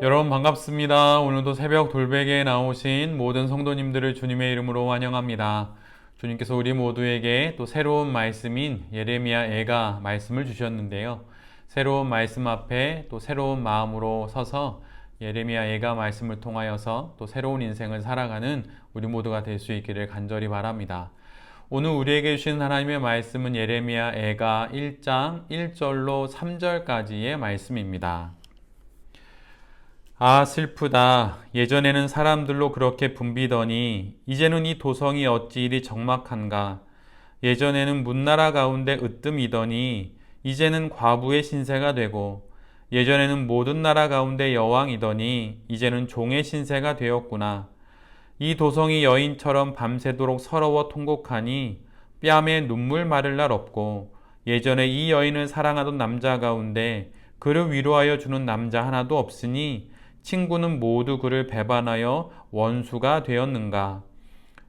여러분 반갑습니다. 오늘도 새벽 돌베개에 나오신 모든 성도님들을 주님의 이름으로 환영합니다. 주님께서 우리 모두에게 또 새로운 말씀인 예레미야 애가 말씀을 주셨는데요. 새로운 말씀 앞에 또 새로운 마음으로 서서 예레미야 애가 말씀을 통하여서 또 새로운 인생을 살아가는 우리 모두가 될 수 있기를 간절히 바랍니다. 오늘 우리에게 주신 하나님의 말씀은 예레미야 애가 1장 1절로 3절까지의 말씀입니다. 아, 슬프다. 예전에는 사람들로 그렇게 붐비더니 이제는 이 도성이 어찌 이리 적막한가. 예전에는 문나라 가운데 으뜸이더니 이제는 과부의 신세가 되고, 예전에는 모든 나라 가운데 여왕이더니 이제는 종의 신세가 되었구나. 이 도성이 여인처럼 밤새도록 서러워 통곡하니 뺨에 눈물 마를 날 없고, 예전에 이 여인을 사랑하던 남자 가운데 그를 위로하여 주는 남자 하나도 없으니 친구는 모두 그를 배반하여 원수가 되었는가.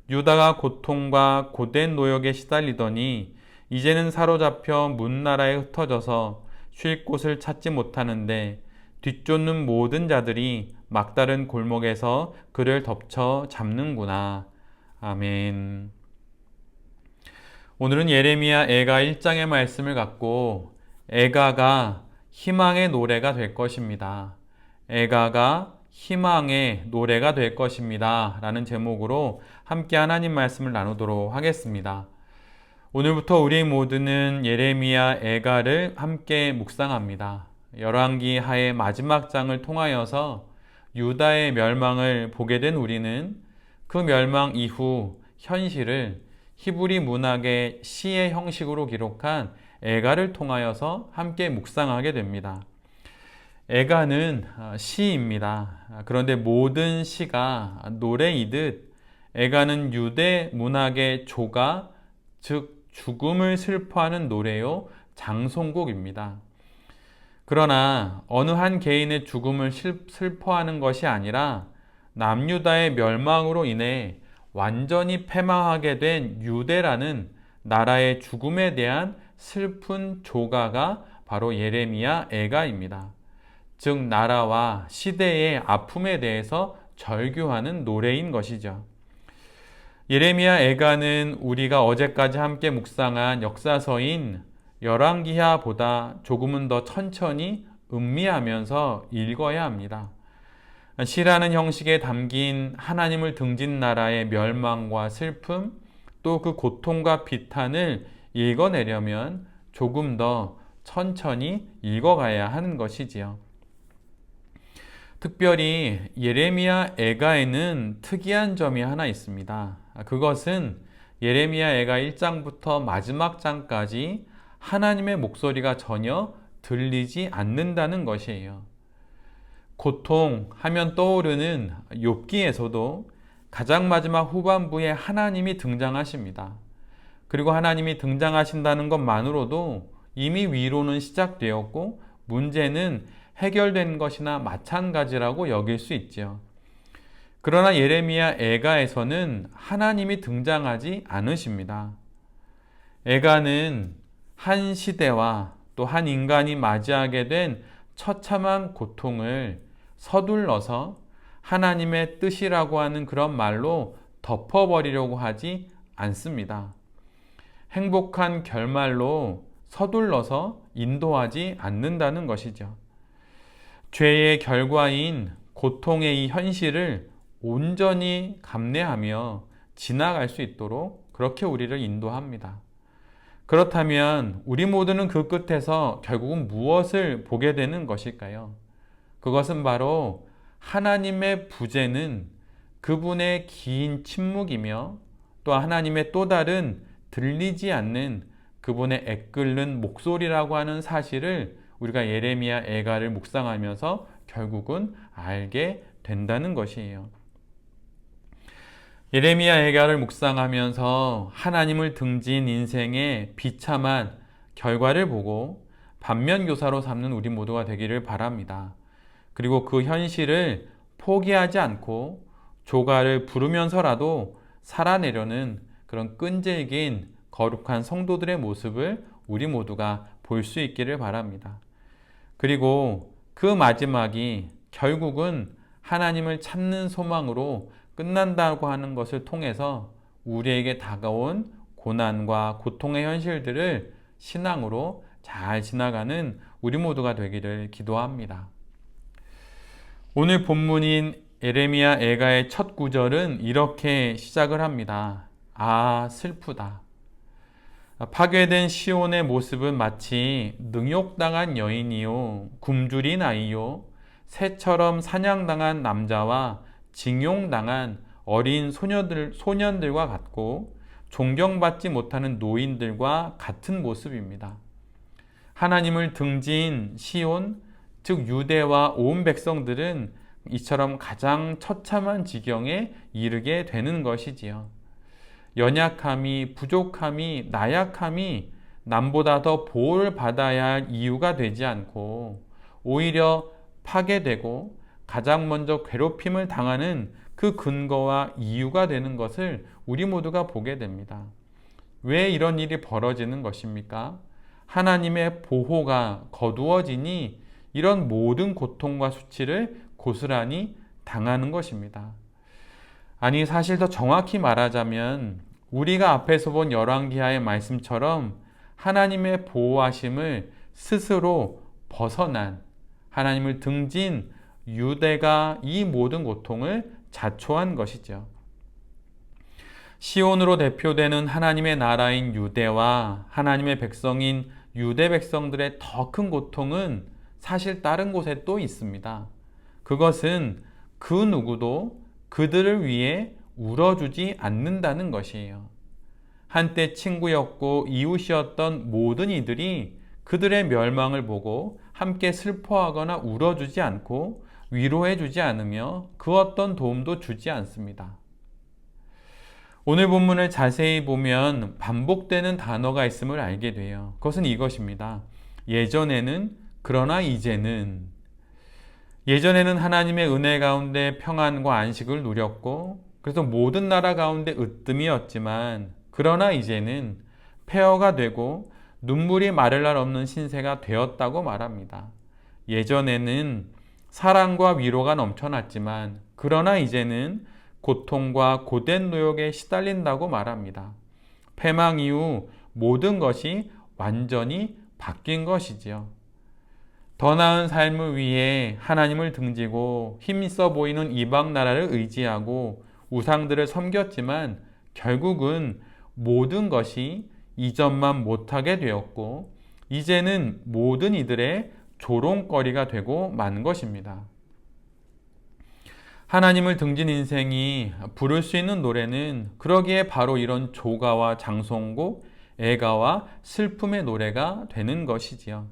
유다가 고통과 고된 노역에 시달리더니 이제는 사로잡혀 문나라에 흩어져서 쉴 곳을 찾지 못하는데, 뒤쫓는 모든 자들이 막다른 골목에서 그를 덮쳐 잡는구나. 아멘. 오늘은 예레미야 애가 1장의 말씀을 갖고 애가가 희망의 노래가 될 것입니다. 애가가 희망의 노래가 될 것입니다. 라는 제목으로 함께 하나님 말씀을 나누도록 하겠습니다. 오늘부터 우리 모두는 예레미야 애가를 함께 묵상합니다. 열왕기 하의 마지막 장을 통하여서 유다의 멸망을 보게 된 우리는 그 멸망 이후 현실을 히브리 문학의 시의 형식으로 기록한 애가를 통하여서 함께 묵상하게 됩니다. 애가는 시입니다. 그런데 모든 시가 노래이듯 애가는 유대 문학의 조가, 즉 죽음을 슬퍼하는 노래요, 장송곡입니다. 그러나 어느 한 개인의 죽음을 슬퍼하는 것이 아니라 남유다의 멸망으로 인해 완전히 패망하게 된 유대라는 나라의 죽음에 대한 슬픈 조가가 바로 예레미야 애가입니다. 즉 나라와 시대의 아픔에 대해서 절규하는 노래인 것이죠. 예레미야 애가는 우리가 어제까지 함께 묵상한 역사서인 열왕기하보다 조금은 더 천천히 음미하면서 읽어야 합니다. 시라는 형식에 담긴 하나님을 등진 나라의 멸망과 슬픔, 또 그 고통과 비탄을 읽어내려면 조금 더 천천히 읽어가야 하는 것이지요. 특별히 예레미야 애가에는 특이한 점이 하나 있습니다. 그것은 예레미야 애가 1장부터 마지막 장까지 하나님의 목소리가 전혀 들리지 않는다는 것이에요. 고통하면 떠오르는 욥기에서도 가장 마지막 후반부에 하나님이 등장하십니다. 그리고 하나님이 등장하신다는 것만으로도 이미 위로는 시작되었고 문제는 해결된 것이나 마찬가지라고 여길 수 있죠. 그러나 예레미야 애가에서는 하나님이 등장하지 않으십니다. 애가는 한 시대와 또 한 인간이 맞이하게 된 처참한 고통을 서둘러서 하나님의 뜻이라고 하는 그런 말로 덮어버리려고 하지 않습니다. 행복한 결말로 서둘러서 인도하지 않는다는 것이죠. 죄의 결과인 고통의 이 현실을 온전히 감내하며 지나갈 수 있도록 그렇게 우리를 인도합니다. 그렇다면 우리 모두는 그 끝에서 결국은 무엇을 보게 되는 것일까요? 그것은 바로 하나님의 부재는 그분의 긴 침묵이며 또 하나님의 또 다른 들리지 않는 그분의 애끓는 목소리라고 하는 사실을 우리가 예레미야 애가를 묵상하면서 결국은 알게 된다는 것이에요. 예레미야 애가를 묵상하면서 하나님을 등진 인생의 비참한 결과를 보고 반면교사로 삼는 우리 모두가 되기를 바랍니다. 그리고 그 현실을 포기하지 않고 조가를 부르면서라도 살아내려는 그런 끈질긴 거룩한 성도들의 모습을 우리 모두가 볼 수 있기를 바랍니다. 그리고 그 마지막이 결국은 하나님을 찾는 소망으로 끝난다고 하는 것을 통해서 우리에게 다가온 고난과 고통의 현실들을 신앙으로 잘 지나가는 우리 모두가 되기를 기도합니다. 오늘 본문인 예레미야 애가의 첫 구절은 이렇게 시작을 합니다. 아, 슬프다. 파괴된 시온의 모습은 마치 능욕당한 여인이요, 굶주린 아이요, 새처럼 사냥당한 남자와 징용당한 어린 소년들과 같고 존경받지 못하는 노인들과 같은 모습입니다. 하나님을 등진 시온, 즉 유대와 온 백성들은 이처럼 가장 처참한 지경에 이르게 되는 것이지요. 연약함이, 부족함이, 나약함이 남보다 더 보호를 받아야 할 이유가 되지 않고 오히려 파괴되고 가장 먼저 괴롭힘을 당하는 그 근거와 이유가 되는 것을 우리 모두가 보게 됩니다. 왜 이런 일이 벌어지는 것입니까? 하나님의 보호가 거두어지니 이런 모든 고통과 수치를 고스란히 당하는 것입니다. 아니, 사실 더 정확히 말하자면 우리가 앞에서 본 열왕기하의 말씀처럼 하나님의 보호하심을 스스로 벗어난, 하나님을 등진 유대가 이 모든 고통을 자초한 것이죠. 시온으로 대표되는 하나님의 나라인 유대와 하나님의 백성인 유대 백성들의 더 큰 고통은 사실 다른 곳에 또 있습니다. 그것은 그 누구도 그들을 위해 울어주지 않는다는 것이에요. 한때 친구였고 이웃이었던 모든 이들이 그들의 멸망을 보고 함께 슬퍼하거나 울어주지 않고 위로해주지 않으며 그 어떤 도움도 주지 않습니다. 오늘 본문을 자세히 보면 반복되는 단어가 있음을 알게 돼요. 그것은 이것입니다. 예전에는, 그러나 이제는. 예전에는 하나님의 은혜 가운데 평안과 안식을 누렸고 그래서 모든 나라 가운데 으뜸이었지만, 그러나 이제는 폐허가 되고 눈물이 마를 날 없는 신세가 되었다고 말합니다. 예전에는 사랑과 위로가 넘쳐났지만 그러나 이제는 고통과 고된 노역에 시달린다고 말합니다. 패망 이후 모든 것이 완전히 바뀐 것이지요. 더 나은 삶을 위해 하나님을 등지고 힘있어 보이는 이방 나라를 의지하고 우상들을 섬겼지만 결국은 모든 것이 이전만 못하게 되었고 이제는 모든 이들의 조롱거리가 되고 만 것입니다. 하나님을 등진 인생이 부를 수 있는 노래는 그러기에 바로 이런 조가와 장송곡, 애가와 슬픔의 노래가 되는 것이지요.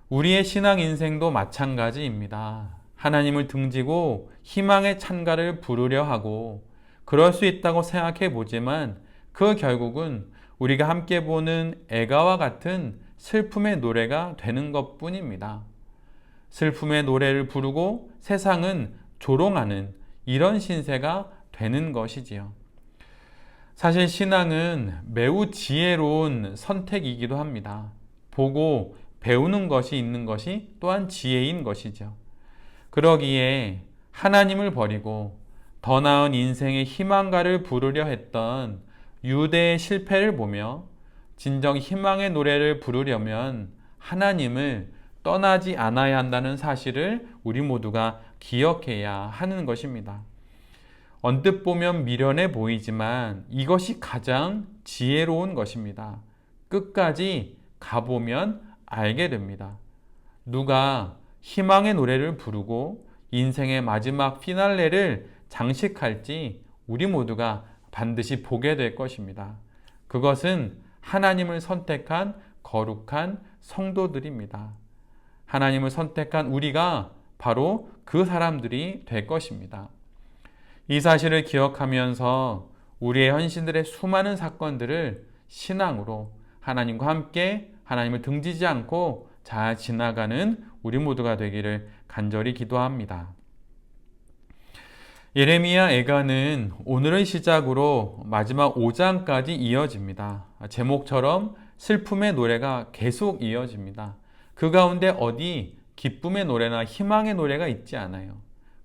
우리의 신앙 인생도 마찬가지입니다. 하나님을 등지고 희망의 찬가를 부르려 하고 그럴 수 있다고 생각해 보지만 그 결국은 우리가 함께 보는 애가와 같은 슬픔의 노래가 되는 것뿐입니다. 슬픔의 노래를 부르고 세상은 조롱하는 이런 신세가 되는 것이지요. 사실 신앙은 매우 지혜로운 선택이기도 합니다. 보고 배우는 것이 있는 것이 또한 지혜인 것이죠. 그러기에 하나님을 버리고 더 나은 인생의 희망가를 부르려 했던 유대의 실패를 보며 진정 희망의 노래를 부르려면 하나님을 떠나지 않아야 한다는 사실을 우리 모두가 기억해야 하는 것입니다. 언뜻 보면 미련해 보이지만 이것이 가장 지혜로운 것입니다. 끝까지 가보면 알게 됩니다. 누가 희망의 노래를 부르고 인생의 마지막 피날레를 장식할지 우리 모두가 반드시 보게 될 것입니다. 그것은 하나님을 선택한 거룩한 성도들입니다. 하나님을 선택한 우리가 바로 그 사람들이 될 것입니다. 이 사실을 기억하면서 우리의 현신들의 수많은 사건들을 신앙으로 하나님과 함께 하나님을 등지지 않고 잘 지나가는 우리 모두가 되기를 간절히 기도합니다. 예레미야 애가는 오늘의 시작으로 마지막 5장까지 이어집니다. 제목처럼 슬픔의 노래가 계속 이어집니다. 그 가운데 어디 기쁨의 노래나 희망의 노래가 있지 않아요.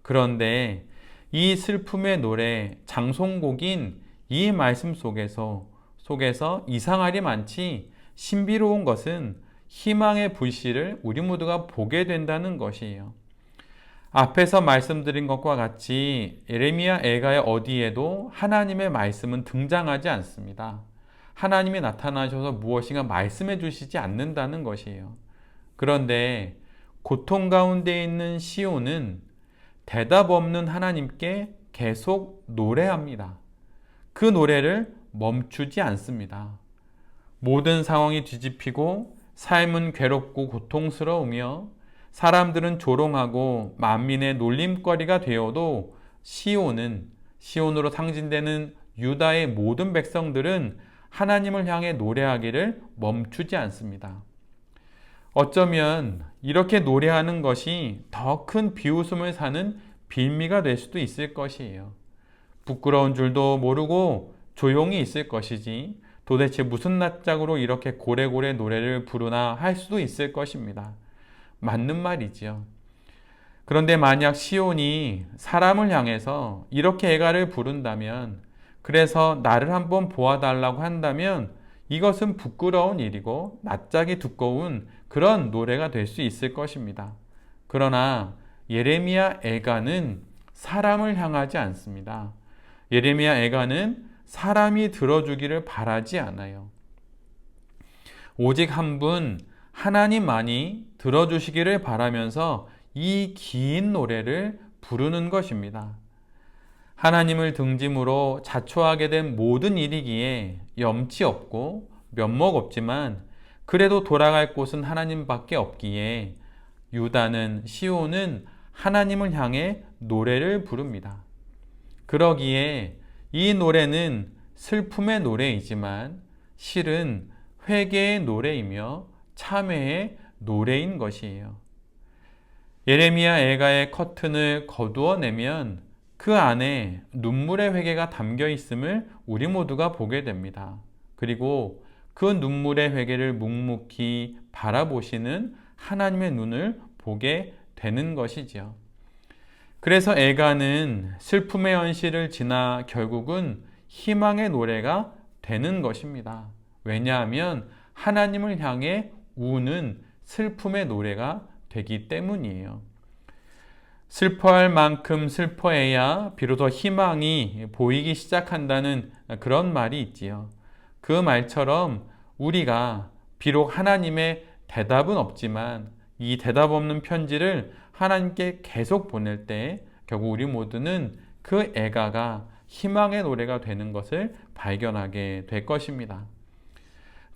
그런데 이 슬픔의 노래, 장송곡인 이 말씀 속에서 이상하리 많지 신비로운 것은 희망의 불씨를 우리 모두가 보게 된다는 것이에요. 앞에서 말씀드린 것과 같이 예레미야 애가의 어디에도 하나님의 말씀은 등장하지 않습니다. 하나님이 나타나셔서 무엇인가 말씀해 주시지 않는다는 것이에요. 그런데 고통 가운데 있는 시온은 대답 없는 하나님께 계속 노래합니다. 그 노래를 멈추지 않습니다. 모든 상황이 뒤집히고 삶은 괴롭고 고통스러우며 사람들은 조롱하고 만민의 놀림거리가 되어도 시온으로 상징되는 유다의 모든 백성들은 하나님을 향해 노래하기를 멈추지 않습니다. 어쩌면 이렇게 노래하는 것이 더 큰 비웃음을 사는 빌미가 될 수도 있을 것이에요. 부끄러운 줄도 모르고 조용히 있을 것이지 도대체 무슨 낯짝으로 이렇게 고래고래 노래를 부르나 할 수도 있을 것입니다. 맞는 말이지요. 그런데 만약 시온이 사람을 향해서 이렇게 애가를 부른다면, 그래서 나를 한번 보아달라고 한다면 이것은 부끄러운 일이고 낯짝이 두꺼운 그런 노래가 될 수 있을 것입니다. 그러나 예레미야 애가는 사람을 향하지 않습니다. 예레미야 애가는 사람이 들어주기를 바라지 않아요. 오직 한 분 하나님만이 들어주시기를 바라면서 이 긴 노래를 부르는 것입니다. 하나님을 등짐으로 자초하게 된 모든 일이기에 염치 없고 면목 없지만 그래도 돌아갈 곳은 하나님밖에 없기에 시온은 하나님을 향해 노래를 부릅니다. 그러기에 이 노래는 슬픔의 노래이지만 실은 회개의 노래이며 참회의 노래인 것이에요. 예레미야 애가의 커튼을 거두어내면 그 안에 눈물의 회개가 담겨 있음을 우리 모두가 보게 됩니다. 그리고 그 눈물의 회개를 묵묵히 바라보시는 하나님의 눈을 보게 되는 것이지요. 그래서 애가는 슬픔의 현실을 지나 결국은 희망의 노래가 되는 것입니다. 왜냐하면 하나님을 향해 우는 슬픔의 노래가 되기 때문이에요. 슬퍼할 만큼 슬퍼해야 비로소 희망이 보이기 시작한다는 그런 말이 있지요. 그 말처럼 우리가 비록 하나님의 대답은 없지만 이 대답 없는 편지를 하나님께 계속 보낼 때 결국 우리 모두는 그 애가가 희망의 노래가 되는 것을 발견하게 될 것입니다.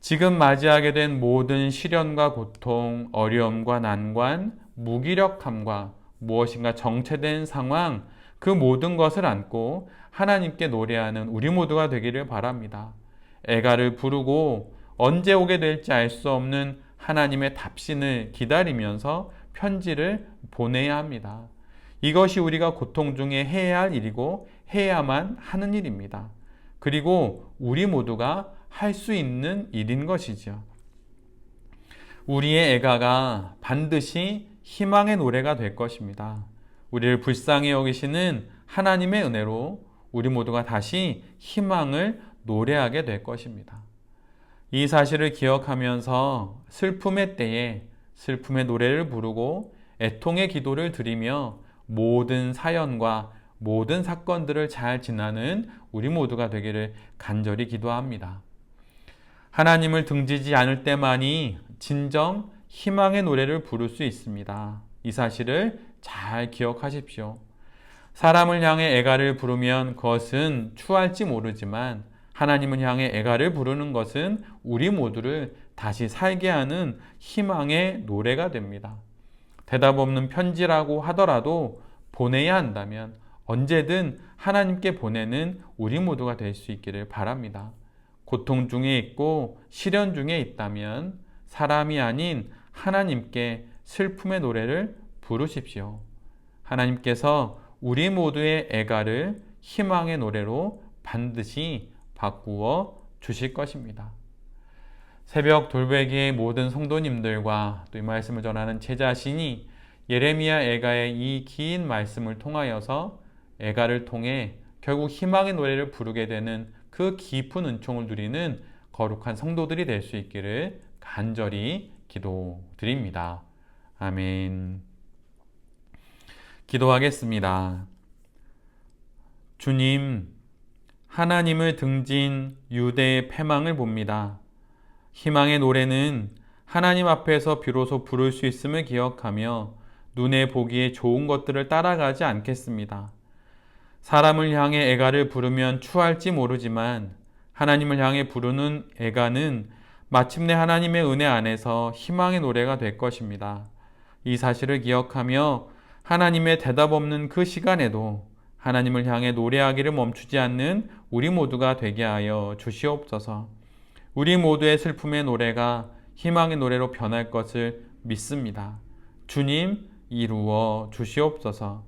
지금 맞이하게 된 모든 시련과 고통, 어려움과 난관, 무기력함과 무엇인가 정체된 상황, 그 모든 것을 안고 하나님께 노래하는 우리 모두가 되기를 바랍니다. 애가를 부르고 언제 오게 될지 알 수 없는 하나님의 답신을 기다리면서 편지를 보내야 합니다. 이것이 우리가 고통 중에 해야 할 일이고 해야만 하는 일입니다. 그리고 우리 모두가 할 수 있는 일인 것이죠. 우리의 애가가 반드시 희망의 노래가 될 것입니다. 우리를 불쌍히 여기시는 하나님의 은혜로 우리 모두가 다시 희망을 노래하게 될 것입니다. 이 사실을 기억하면서 슬픔의 때에 슬픔의 노래를 부르고 애통의 기도를 드리며 모든 사연과 모든 사건들을 잘 지나는 우리 모두가 되기를 간절히 기도합니다. 하나님을 등지지 않을 때만이 진정 희망의 노래를 부를 수 있습니다. 이 사실을 잘 기억하십시오. 사람을 향해 애가를 부르면 그것은 추할지 모르지만 하나님을 향해 애가를 부르는 것은 우리 모두를 다시 살게 하는 희망의 노래가 됩니다. 대답 없는 편지라고 하더라도 보내야 한다면 언제든 하나님께 보내는 우리 모두가 될 수 있기를 바랍니다. 고통 중에 있고 시련 중에 있다면 사람이 아닌 하나님께 슬픔의 노래를 부르십시오. 하나님께서 우리 모두의 애가를 희망의 노래로 반드시 바꾸어 주실 것입니다. 새벽 돌베개의 모든 성도님들과 또 이 말씀을 전하는 제 자신이 예레미야 애가의 이 긴 말씀을 통하여서 애가를 통해 결국 희망의 노래를 부르게 되는 그 깊은 은총을 누리는 거룩한 성도들이 될 수 있기를 간절히 기도드립니다. 아멘. 기도하겠습니다. 주님, 하나님을 등진 유대의 패망을 봅니다. 희망의 노래는 하나님 앞에서 비로소 부를 수 있음을 기억하며 눈에 보기에 좋은 것들을 따라가지 않겠습니다. 사람을 향해 애가를 부르면 추할지 모르지만 하나님을 향해 부르는 애가는 마침내 하나님의 은혜 안에서 희망의 노래가 될 것입니다. 이 사실을 기억하며 하나님의 대답 없는 그 시간에도 하나님을 향해 노래하기를 멈추지 않는 우리 모두가 되게 하여 주시옵소서. 우리 모두의 슬픔의 노래가 희망의 노래로 변할 것을 믿습니다. 주님, 이루어 주시옵소서.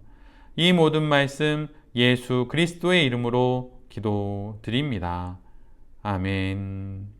이 모든 말씀 예수 그리스도의 이름으로 기도드립니다. 아멘.